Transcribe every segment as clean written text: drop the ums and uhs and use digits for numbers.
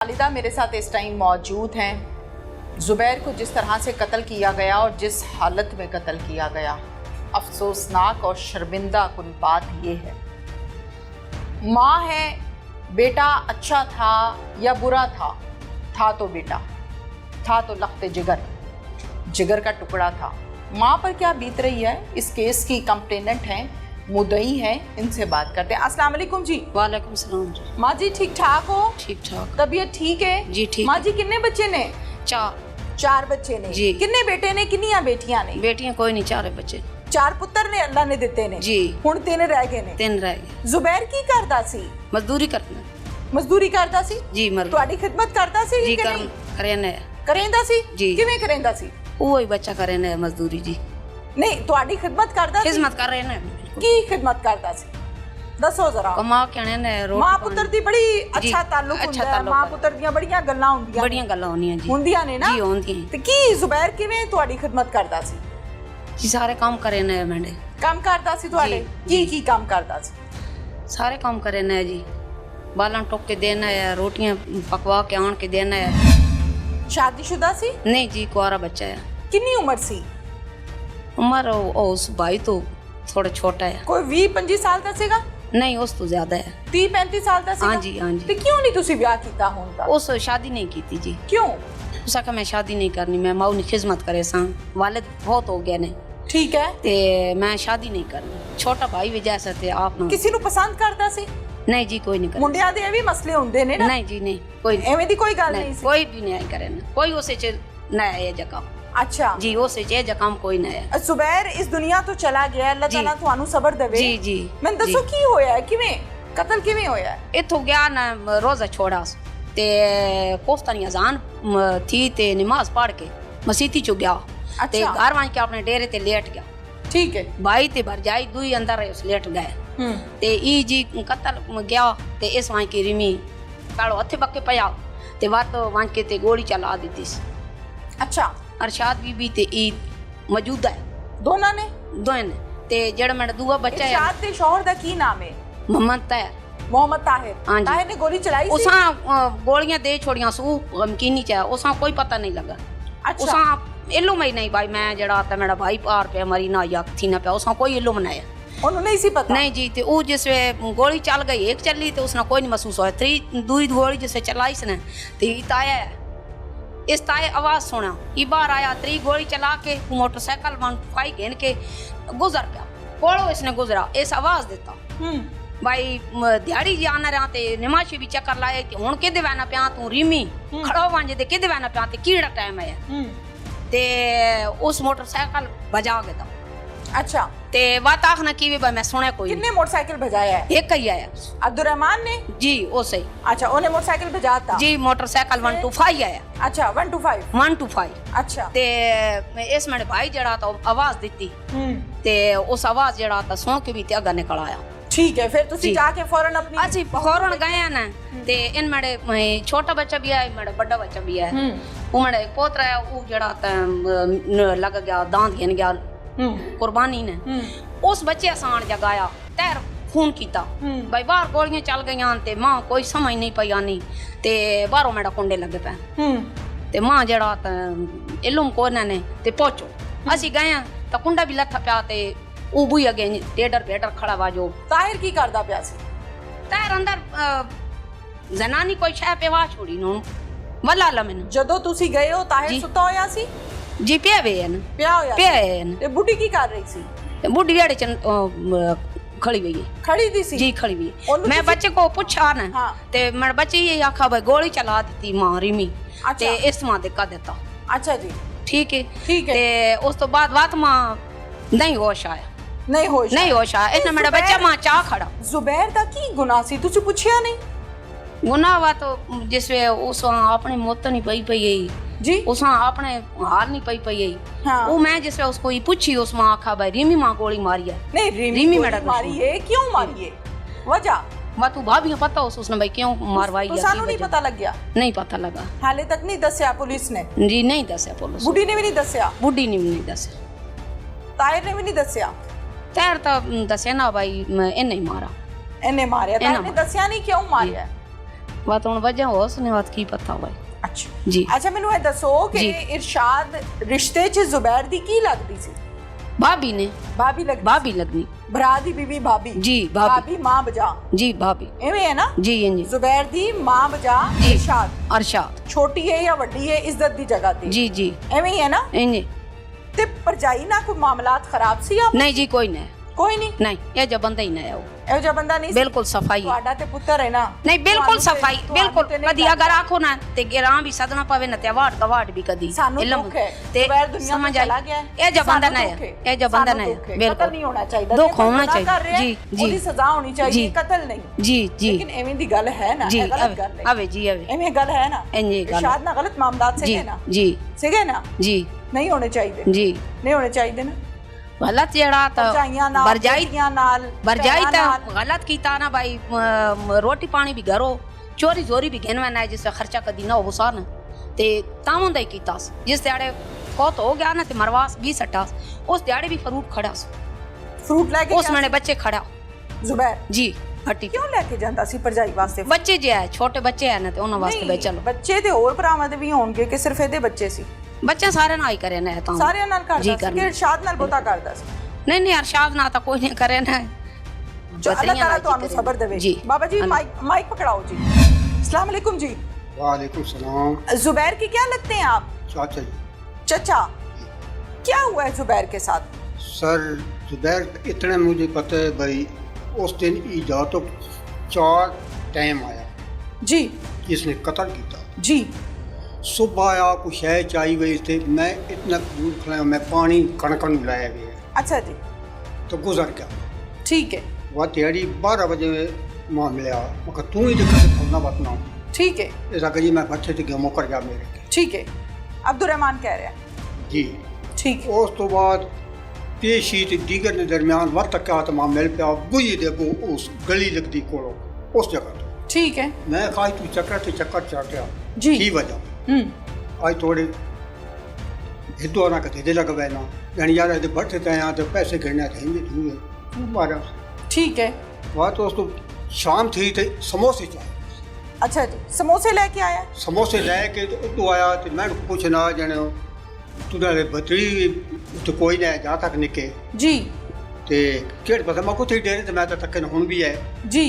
वालिदा मेरे साथ इस टाइम मौजूद हैं। ज़ुबैर को जिस तरह से कत्ल किया गया और जिस हालत में कत्ल किया गया, अफसोसनाक और शर्मिंदा कुन बात ये है। माँ है, बेटा अच्छा था या बुरा था तो बेटा था तो लख्ते जिगर का टुकड़ा था। माँ पर क्या बीत रही है, इस केस की कंप्लेनेंट हैं, मुद्दई हैं, इनसे बात करते हैं। अस्सलाम वालेकुम जी। वालेकुम सलाम जी। माँ जी ठीक ठाक हो? ठीक ठाक। तबीयत ठीक है जी ठीक। माँ जी कितने बच्चे ने? चार बच्चे ने जी। कितने बेटे ने किन्नियां बेटियां ने? बेटियां कोई नहीं, चार बच्चे। चार पुत्र ने अल्लाह ने दिते ने जी। हुण तीन रह गए ने। तीन रह गए। ज़ुबैर की करदा सी? मजदूरी करना। मजदूरी करदा सी जी। मर ਤੁਹਾਡੀ खिदमत करदा सी जी कि कर नहीं? करेने करेंदा सी जी। किवें करेंदा सी? वही बच्चा करेने मजदूरी जी। नहीं ਤੁਹਾਡੀ खिदमत करदा सी? खिदमत कर रहे ने की खिदमत करदा सी दसो जरा। कमा के ने रोटी मां पुत्र दी बड़ी अच्छा ताल्लुक अच्छा हुंदा है। ताल्लुक मां है। पुत्र ਦੀਆਂ ਬੜੀਆਂ ਗੱਲਾਂ ਹੁੰਦੀਆਂ बड़ियां गल्लां होनियां जी। ਹੁੰਦੀਆਂ ਨੇ ਨਾ जी होंदियां ਤੇ ਕੀ ज़ुबैर ਕਿਵੇਂ ਤੁਹਾਡੀ खिदमत करदा सी? जी। सारे काम करे ने मैंने। ਕੰਮ ਕਰਦਾ ਸੀ ਤੁਹਾਡੇ? जी। ਕੀ ਕੰਮ ਕਰਦਾ ਸੀ? सारे काम करे ने जी। बालन टोक के देना है, रोटियां पकवा के आन के देना है। शादीशुदा सी? नहीं जी, कुआरा बच्चा है। कितनी उम्र सी? उम्र उस भाई तो थोड़ा छोटा है। ਕੋਈ 20-25 ਸਾਲ ਦਾ ਸੀਗਾ? नहीं, उस तो ज्यादा है। 30-35 ਸਾਲ ਦਾ ਸੀਗਾ? हाँ जी हाँ ਤੇ जी। ਕਿਉਂ ਨਹੀਂ ਤੁਸੀਂ ਵਿਆਹ ਕੀਤਾ ਹੁਣ ਤੱਕ? उस शादी नहीं की थी जी। क्यों? उस आखा मैं शादी नहीं करनी, मैं माऊ ने खिदमत करे सा, वालिद बहुत हो गए ने ठीक है। ते मैं शादी नहीं करनी। छोटा भाई भी जैसा थे आप ना। ਕਿਸੇ ਨੂੰ ਪਸੰਦ ਕਰਦਾ ਸੀ? नहीं जी, कोई नहीं करे। ਮੁੰਡਿਆਂ ਦੇ ਇਹ ਵੀ ਮਸਲੇ ਹੁੰਦੇ ਨੇ ਨਾ? नहीं जी नहीं, कोई ਐਵੇਂ ਦੀ ਕੋਈ ਗੱਲ ਨਹੀਂ नहीं, ਸੀ? कोई भी नहीं करे ना, कोई उसे च नया ये जगह अच्छा जी, उसे च जगह कोई नया। ज़ुबैर इस दुनिया ਤੋਂ ਚਲਾ ਗਿਆ, ਅੱਲਾਹ जी। ਤਾਲਾ ਤੁਹਾਨੂੰ ਸਬਰ ਦੇਵੇ। जी जी। ਮੈਨੂੰ ਦੱਸੋ ਕੀ ਹੋਇਆ ਹੈ, ਕਿਵੇਂ ਕਤਲ ਕਿਵੇਂ ਹੋਇਆ ਹੈ? इथों गया ना रोजा छोड़ा ते कोफ्तानी अजान थी ते नमाज पढ़ के मसीती चो गया ते अच्छा। घर वहीं के अपने डेरे ते लेट गया। ठीक है। भाई ते भर जाई दुई अंदर उस लेट गए ते ई जी कत्ल गया ते इस वहीं की रिमी कालो हथे बक्के पया ते वात वहीं के ते गोली चला दी सी। अच्छा। अरशाद बीबी ते ई मौजूदा है ਦੋਨਾਂ ਨੇ? दोए ने ते जेड़ा मेरा दूआ बच्चा है इरशाद ਦੇ ਸ਼ੌਹਰ ਦਾ ਕੀ ਨਾਮ ਹੈ? मोहम्मद ताहिर। मोहम्मद ताहिर। हाँ जी। ताहिर ने गोली चलाई सी? उसा गोलियां दे छोड़ियां सू यकीनी च उसा कोई पता नहीं लगा। अच्छा। उसा इल्लुम ही नहीं भाई मैं जड़ा आता मेरा भाई पार पे मरी ना या थी ना पे उसा कोई इल्लुम नहीं है। ਉਹਨੂੰ नहीं सी पता? नहीं जी। ते वो जिसवे गोली चल गई एक चली तो उसने कोई नहीं महसूस होया। त्री दूई गोली जिससे चलाई इसने ते ताया इस ताए आवाज सुना ई बाहर आया, त्री गोली चला के मोटरसाइकिल वन फाई घेन के गुजर गया। कोड़ो इसने गुजरा इस आवाज देता भाई दिहाड़ी जाना रहा ते निमाशी भी चक्कर लाए कि हुन किदे वैना पिया तू रिमी खड़ो वांजे दे किदे वैना पिया ते कीड़ा टाइम है ते उस मोटरसाइकिल बजा गया। अच्छा। ते बात आखना की भाई मैं सुने कोई कितने मोटरसाइकिल भजाया है? एक ही आया अब्दुर्रहमान ने? जी वो सही। अच्छा उन्हें मोटरसाइकिल भजाता? जी मोटरसाइकिल 125 आया। अच्छा 125। 125 अच्छा। ते इस मेरे भाई जड़ा तो आवाज दी ते उस आवाज जड़ा था सुन के भी ते अगा निकल आया। ठीक है। फिर तुसी जी। जाके फौरन अपनी अच्छी फौरन गए ना ते इन मेरे छोटा बच्चा भी है, मेरा बड़ा बच्चा भी है। वो मेरा एक पोतरा है वो जड़ा लग गया दांत गिन गया कुर्बानी ने उस बच्चे आसान जगाया तैर खून कीता भाई बाहर गोलियां चल गईयां ते मां कोई समझ नहीं पई आनी ते बाहरों मेरा कुंडे लगे पे ते मां जड़ा इलुम कोने ने ते पहुंचो असी गए तो कुंडा भी लथा पिया ते ऊ बुई अगे टेडर पेडर खड़ा वा जो ताहिर की करदा पिया सी? तैर अंदर जनानी कोई शह पे वा छोड़ी नु वल्ला ला मैनू ਜਦੋਂ ਤੁਸੀਂ ਗਏ ਹੋ ਤਾਹਿਰ जी। ਸੁੱਤਾ ਹੋਇਆ ਸੀ? जी पे वे न ਪਿਆ ਹੋਇਆ पे ਸੀ? न ਤੇ ਬੁੱਢੀ ਕੀ ਕਰ ਰਹੀ ਸੀ? बुढ़ी वेड़े च खड़ी हुई है। खड़ी दी सी? जी खड़ी हुई है। ਉਹਨੂੰ मैं ਤੁਸੀਂ- बच्चे को पूछा ना हाँ। ते मेरे बच्चे ये आखा भाई गोली चला दी मां रिमी अच्छा। ते इस मां दिक्का देता। अच्छा जी। ठीक है। ठीक है। ते उस तो बाद बात मां नहीं होश आया नहीं होश नहीं होश आया इन्हें मेरा बच्चा मां चाह खड़ा ज़ुबैर ਦਾ ਕੀ ਗੁਨਾਹ ਸੀ ਤੁਸੀਂ ਪੁੱਛਿਆ ਨਹੀਂ? गुनाह वा तो जिसवे उस अपने मौत नहीं पई पई है जी। उस अपने हार नहीं पई पई है। हाँ। वो मैं जिसवे उसको ये पूछी उस मां आखा भाई रिमी मां गोली मारी है। नहीं रिमी रिमी गोली मेरा मारी है, क्यों मारी है, वजह वा तू भाभी पता उसने भाई क्यों मारवाई तो है सानू की नहीं वजह? पता लग गया? नहीं पता लगा हाले तक नहीं दस्या पुलिस ने? जी नहीं दस्या पुलिस बुढ़ी ने भी नहीं दस्या? बुढ़ी ने भी नहीं दस्या ताहिर ने भी नहीं दस्या? तैर तो दस्या ना भाई इन्हें ही मारा इन्हें मारिया? ताहिर ने मारा। दस्या नहीं क्यों मारिया? ਬਾਤ ਹੁਣ ਵਜ੍ਹਾ ਉਸ ਨੇ ਬਾਤ ਕੀ ਪਤਾ ਹੋਵੇ ਅੱਛਾ ਜੀ ਅੱਛਾ ਮੈਨੂੰ ਇਹ ਦੱਸੋ ਕਿ ਜੀ। ਇਰਸ਼ਾਦ ਰਿਸ਼ਤੇ 'ਚ ਜ਼ੁਬੈਰ ਦੀ ਕੀ ਲੱਗਦੀ ਸੀ भाभी ने भाभी लगदी भाभी लगनी भरा दी बीवी भाभी जी भाभी भाभी मां बजा जी भाभी एवें है ना जी जी जुबैर दी मां बजा जी। इरशाद अरशाद छोटी है या वड्डी है इज्जत दी जगह ते जी जी एवें ही है ना इंजी ते परजाई ना कोई मामलात खराब सी आप नहीं जी कोई नहीं कोई नहीं नहीं ये जो बंदा ही नहीं है वो ਇਹੋ ਜਿਹਾ ਬੰਦਾ ਨਹੀਂ ਸੀ बिल्कुल सफाई है ਤੁਹਾਡਾ ਤੇ ਪੁੱਤਰ ਹੈ ਨਾ नहीं बिल्कुल ਤੁਹਾਨੂੰ ਤੇ- सफाई ਤੁਹਾਨੂੰ बिल्कुल ਤੇ ਨਹੀਂ कदी अगर आखो ना ते गिरां भी सदना पवे ना ते वाट कवाट भी कदी ਸਾਨੂੰ इल्म ਦੁੱਖ ਹੈ ते ਜ਼ੁਬੈਰ ਦੁਨੀਆ समझ ਤੋਂ ਚਲਾ आई ਗਿਆ ये जो बंदा ਸਾਨੂੰ नहीं ਦੁੱਖ है ये जो बंदा ਸਾਨੂੰ नहीं ਦੁੱਖ है ਕਤਲ बिल्कुल ਨਹੀਂ ਹੋਣਾ ਚਾਹੀਦਾ ਦੁੱਖ ਜੇ ਕੋਈ ਹੋਣਾ ਗੁਨਾਹ ਚਾਹੀਦਾ। ਕਰ ਰਿਹਾ, ਜੀ, ਜੀ। ਉਹਦੀ ਸਜ਼ਾ ਹੋਣੀ ਚਾਹੀਦੀ ਜੀ। ਕਤਲ ਨਹੀਂ जी जी ਲੇਕਿਨ ਐਵੇਂ ਦੀ ਗੱਲ ਹੈ ਨਾ जी ਇਹ ਗਲਤ ਗੱਲ ਹੈ अवे जी अवे ਐਵੇਂ ਗੱਲ ਹੈ ਨਾ ਇੰਨੀ ਗੱਲ ਇਰਸ਼ਾਦ ਨਾਲ ਗਲਤ ਮਾਮਲਾਤ जी ਸੀਗੇ ਨਾ जी ਸੀਗੇ ਨਾ जी ਨਹੀਂ ਹੋਣੇ ਚਾਹੀਦੇ जी ਨਹੀਂ ਹੋਣੇ ਚਾਹੀਦੇ ਨਾ गलत जेड़ा तो ਭਰਜਾਈਆਂ ਨਾਲ भरजाई ਬੇਟੀਆਂ ਨਾਲ भरजाई ਭੈਣਾਂ ਨਾਲ। तो गलत कीता ना भाई रोटी पानी भी घरो चोरी चोरी भी गिनवा ना जिससे खर्चा कदी ना हो सा ना ते तामों दा ही कीता जिस दिहाड़े बहुत हो गया ना ते मरवास भी सट्टा उस दिहाड़े भी फ्रूट खड़ा ਫਰੂਟ ਲੈ ਕੇ उस मैंने बच्चे खड़ा ਜ਼ੁਬੈਰ जी हट्टी ਕਿਉਂ ਲੈ ਕੇ ਜਾਂਦਾ ਸੀ ਭਰਜਾਈ ਵਾਸਤੇ बच्चे जे है छोटे बच्चे है ना ते उन्हां वास्ते बे चलो ਬੱਚੇ ਤੇ ਹੋਰ ਭਰਾਵਾਂ ਦੇ ਵੀ ਹੋਣਗੇ ਕਿ ਸਿਰਫ ਇਹਦੇ ਬੱਚੇ ਸੀ बच्चे सारे ना ही करे ना तां ਸਾਰਿਆਂ ਨਾਲ ਕਰਦਾ जी ਸੀ ਕਿ करना ਇਰਸ਼ਾਦ ਨਾਲ ਬਹੁਤਾ ਕਰਦਾ ਸੀ नहीं नहीं अरशाद ना तो कोई नहीं करे ना ਜੋ ਅੱਲਾਹ बतरियां ਤਾਲਾ ना ਤੁਹਾਨੂੰ जी ਸਬਰ ਦੇਵੇ जी बाबा जी अल्लाह। माइक पकड़ाओ जी अस्सलाम वालेकुम जी वालेकुम सलाम जुबैर के क्या लगते हैं आप चाचा जी। चचा क्या हुआ है जुबैर के साथ सर जुबैर इतने मुझे पता है भाई उस दिन ईजा तो 4 टाइम आया जी जिसने कत्ल किया जी सुबह आया कुछ है चाय वही थे मैं इतना दूर खड़ा मैं पानी कणकन लाया गया अच्छा जी तो गुजर गया ठीक है वह तेरी 12 बजे मां मिला मगर तू ही दिक्कत खोलना बतना ठीक है ऐसा करिए मैं बच्चे से गया मुकर गया मेरे के ठीक है अब्दुर्रहमान कह रहे हैं जी ठीक है उस तो बाद पेशी ते दीगर के दरमियान वक्त तक आता मां मिल पिया बुई देखो उस गली लगती कोलो उस जगह तो ठीक है मैं कहा तू चक्कर ते चक्कर चढ़ गया जी की वजह आज थोड़े हिंदू ना कते लग बैना यानी यार ये बढ़ते थे यहाँ तो पैसे गिरने थे हिंदी तू मारा ठीक है वह तो उसको शाम थी तो समोसे चाहिए अच्छा जी समोसे लेके आया समोसे लेके तो आया तो मैं पूछना जाने तुझे बतरी तो कोई नहीं जा तक निके जी ते केड़ पता मैं कुछ डेरे तो मैं तो तक हुन भी है जी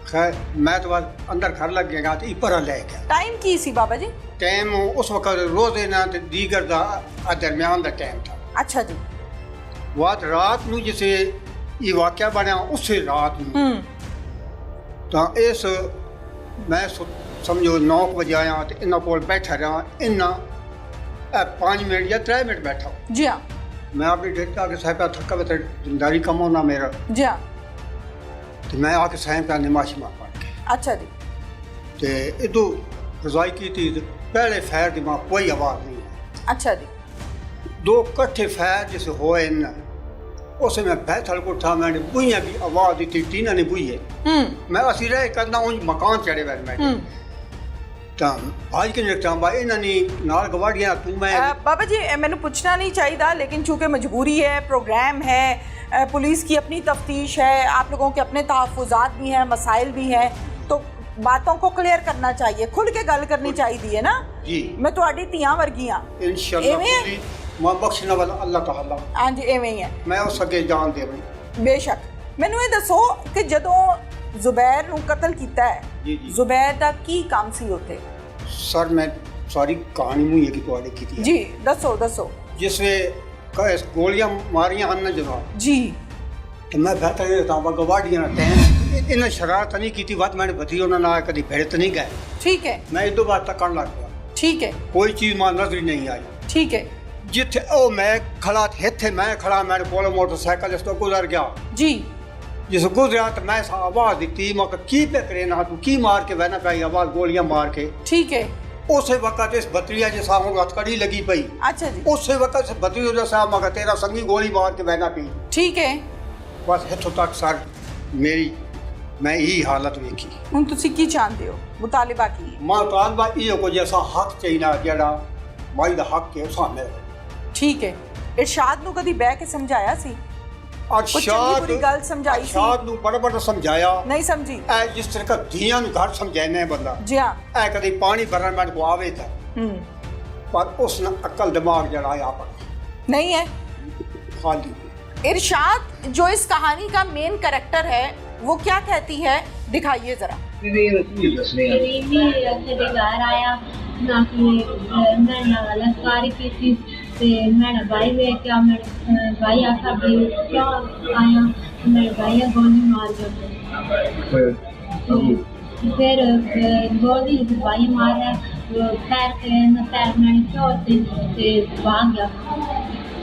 खैर मैं तो बाद अंदर घर लग गया तो इपर ले गया टाइम की सी बाबा जी टाइम उस वक्त रोजे ना ते दीगर दा दरमियान दा टाइम था अच्छा जी बात रात ਨੂੰ जिसे ये वाकया बनया उसे रात ਨੂੰ ਤਾਂ ਇਸ मैं समझो 9 बजे आया तो इन्हों को बैठा रहा इन्ना 5 मिनट या 3 मिनट बैठा जी हाँ मैं अपनी डेट आके साहब थका हुआ तो जिम्मेदारी कम होना मेरा जी हाँ तो मैं आके साहब का नमाज मार पड़ के अच्छा जी तो इदो रजाई की थी तो पहले फैर की मां कोई आवाज़ नहीं है अच्छा जी 2 कट्ठे फैर जैसे होए इन उसे मैं बैठल को था मैंने बुइयां भी आवाज़ दी टीना ने बुइए मैं असी रह करना उन मकान चढ़े हुए मैं ਤਾਂ ਅੱਜ ਕਿ ਨਿਕਤਾਂਬਾ ਇਹਨਾਂ ਨੇ ਨਾਲ ਗਵਾੜੀਆਂ ਤੂੰ मैं बाबा जी मैंने पूछना नहीं चाहिए लेकिन चूंकि मजबूरी है प्रोग्राम है पुलिस की अपनी तफ्तीश है आप लोगों के अपने तहफ़्फ़ुज़ात भी हैं मसाइल भी हैं तो बातों को क्लियर करना चाहिए खुल के गल करनी चाहिए ना जी मैं तुहाडी धीआं वर्गी हाँ इंशाअल्लाह मां बख्शना वाला अल्लाह ताला हाँ जी इवें ही है मैं उस अगे जान देवां बेशक मैनू ये दसो कि जदों ਜ਼ੁਬੈਰ ਨੂੰ ਕਤਲ ਕੀਤਾ ਹੈ जी जी ਜ਼ੁਬੈਰ ਦਾ ਕੀ ਕੰਮ ਸੀ ਉੱਥੇ सर मैं सारी कहानी मुझे की तुआड़े की थी जी दसो दसो जिसने गोलियां मारियां अन्ना जनाब जी तो मैं बेहतर रहता हूँ गवाड़ियां टाइम इन्हें शरारत नहीं की थी बात मैंने बती उन्होंने ना कभी भिड़त नहीं गए ठीक है मैं एक दो बार तक करने लग गया ठीक है कोई चीज़ मां नजर ही नहीं आई ठीक है जिथे ओ मैं खड़ा थे मैं खड़ा मेरे कोल मोटरसाइकिल इस तो गुजर गया जी जिस गुजरा तो मैं आवाज़ दी मैं की पे करे ना तू की मार के बहना पाई आवाज़ गोलियां मार के ठीक है उस वक्त इस बतरिया जैसा हूँ हथकड़ी लगी पई अच्छा जी उस वक्त बतरी जैसा मगर तेरा संगी गोली मार के बहना पी ठीक है बस इतों तक सर मेरी मैं यही हालत वेखी ਹੁਣ ਤੁਸੀਂ ਕੀ ਚਾਹੁੰਦੇ ਹੋ ਮੁਤਾਲਿਬਾ ਕੀ ਹੈ मां तालबा ये को जैसा हक चाहिए जड़ा माई दा हक है सामने ठीक है इरशाद ਨੂੰ ਕਦੀ ਬਹਿ ਕੇ ਸਮਝਾਇਆ ਸੀ ਚੰਗੀ ਬੁਰੀ ਗੱਲ ਸਮਝਾਈ ਸੀ। ਅਰਸ਼ਾਦ ਨੂੰ ਬੜਾ ਬੜਾ ਸਮਝਾਇਆ, ਨਹੀਂ ਸਮਝੀ। ਇਹ ਜਿਸ ਤਰ੍ਹਾਂ ਧੀਆਂ ਨੂੰ ਘਰ ਸਮਝਾਣੇ ਬੰਦਾ, ਜੀ ਹਾਂ। ਇਹ ਕਦੇ ਪਾਣੀ ਭਰਨ ਮੈਂ ਕੋ ਆਵੇ ਤਾਂ, ਪਰ ਉਸ ਨੇ अकल दिमाग जड़ाया पर नहीं है। खाली। इरशाद जो इस कहानी का मेन कैरेक्टर है वो क्या कहती है, दिखाइए जरा। घर आया ना कि मैं लश्कारी की थी ते मैंने भाई वेख क्या मैं भाई आखा भी क्यों आया, मेरे भाई गोली मार गया। फिर गोली भाई मारा पैर मैंने चोट से भाग गया।